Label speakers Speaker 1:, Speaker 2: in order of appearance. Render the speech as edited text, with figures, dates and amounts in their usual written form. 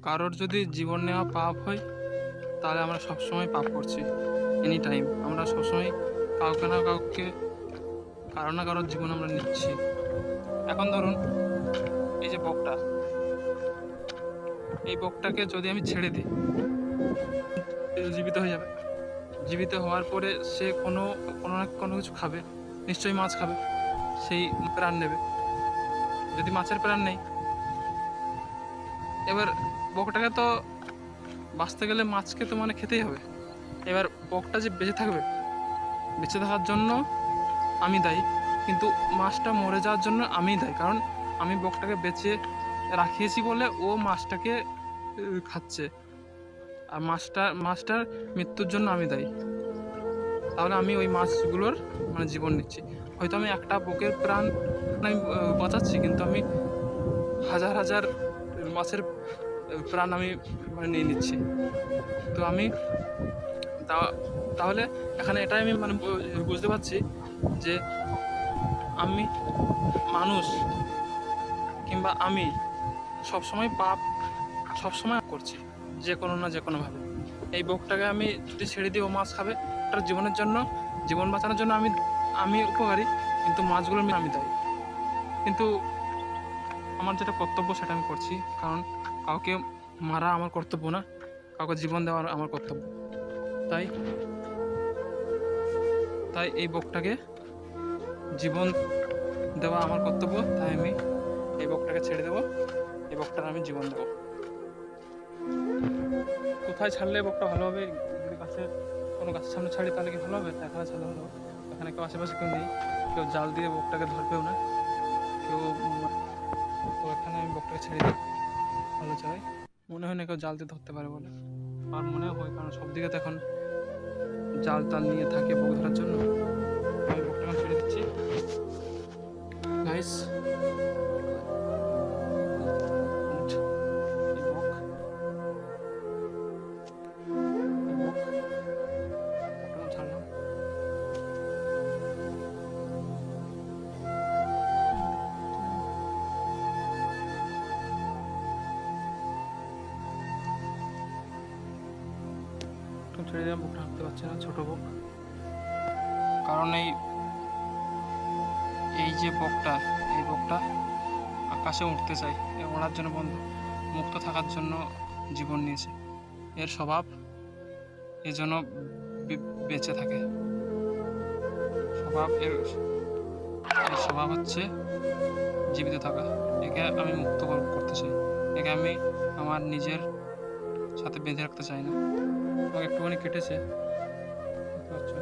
Speaker 1: কারোর যদি জীবন নেওয়া পাপ হয়, তাহলে আমরা সবসময় পাপ করছি। এনি টাইম আমরা সবসময় কাউকে না কাউকে, কারো না কারোর জীবন আমরা নিচ্ছি। এখন ধরুন এই যে বকটা, এই বকটাকে যদি আমি ছেড়ে দিই, জীবিত হয়ে যাবে। জীবিত হওয়ার পরে সে কোনো কোনো না কোনো কিছু খাবে, নিশ্চয়ই মাছ খাবে, সেই প্রাণ নেবে। যদি মাছের প্রাণ নেই, এবার বকটাকে তো বাঁচতে গেলে মাছকে তো মানে খেতেই হবে। এবার বকটা যে বেঁচে থাকবে, বেঁচে থাকার জন্য আমি দায়ী, কিন্তু মাছটা মরে যাওয়ার জন্য আমিই দায়ী। কারণ আমি বকটাকে বেঁচে রাখিয়েছি বলে ও মাছটাকে খাচ্ছে, আর মাছটার মৃত্যুর জন্য আমি দায়ী। তাহলে আমি ওই মাছগুলোর মানে জীবন নিচ্ছি। হয়তো আমি একটা বকের প্রাণ আমি বাঁচাচ্ছি, কিন্তু আমি হাজার হাজার মাছের প্রাণ আমি মানে নিয়ে নিচ্ছি। তো আমি তাহলে এখানে এটাই আমি মানে বুঝতে পারছি যে আমি মানুষ কিংবা আমি সবসময় পাপ সবসময় করছি, যে কোনো না যে কোনোভাবে। এই বকটাকে আমি যদি ছেড়ে দিই, ও মাছ খাবে, ওটার জীবনের জন্য, জীবন বাঁচানোর জন্য আমি আমি উপকারী, কিন্তু মাছগুলো আমি দায়ী। কিন্তু আমার যেটা কর্তব্য সেটা আমি করছি, কারণ কাউকে মারা আমার কর্তব্য না, কাউকে জীবন দেওয়া আমার কর্তব্য। তাই তাই এই বকটাকে জীবন দেওয়া আমার কর্তব্য। তাই আমি এই বকটাকে ছেড়ে দেবো, এই বকটার আমি জীবন দেবো। কোথায় ছাড়লে বকটা ভালো হবে? যদি গাছে, কোনো গাছের সামনে ছাড়ি তাহলে কি ভালো হবে? এখানে ছাড়লে ভালো হবে। এখানে কেউ আশেপাশে কেউ নেই, কেউ জাল দিয়ে বকটাকে ধরবেও না কেউ। তো এখানে আমি বকটাকে ছেড়ে দিই ভালো জায়গায়। মনে হয় না কেউ জাল দিয়ে ধরতে পারে বলে, আর মনেও হয়, কারণ সব দিকে তো এখন জাল টাল নিয়ে থাকে বক ধরার জন্য। আমি বকটাকে ছেড়ে দিচ্ছি গাইস। ছাড়লাম। ছেড়ে দিলাম, বকটা হাঁটতে পারছে না, ছোট বক। কারণ এই যে বকটা, এই বকটা আকাশে উঠতে চায়, ওড়ার জন্য মুক্ত থাকার জন্য জীবন নিয়েছে। এর স্বভাব এজন্য বেঁচে থাকে। এর স্বভাব হচ্ছে জীবিত থাকা। একে আমি মুক্ত করতে চাই, একে আমি আমার নিজের সাথে বেঁধে রাখতে চাই না। আমাকে একটুখানি কেটেছে, বুঝতে পারছো?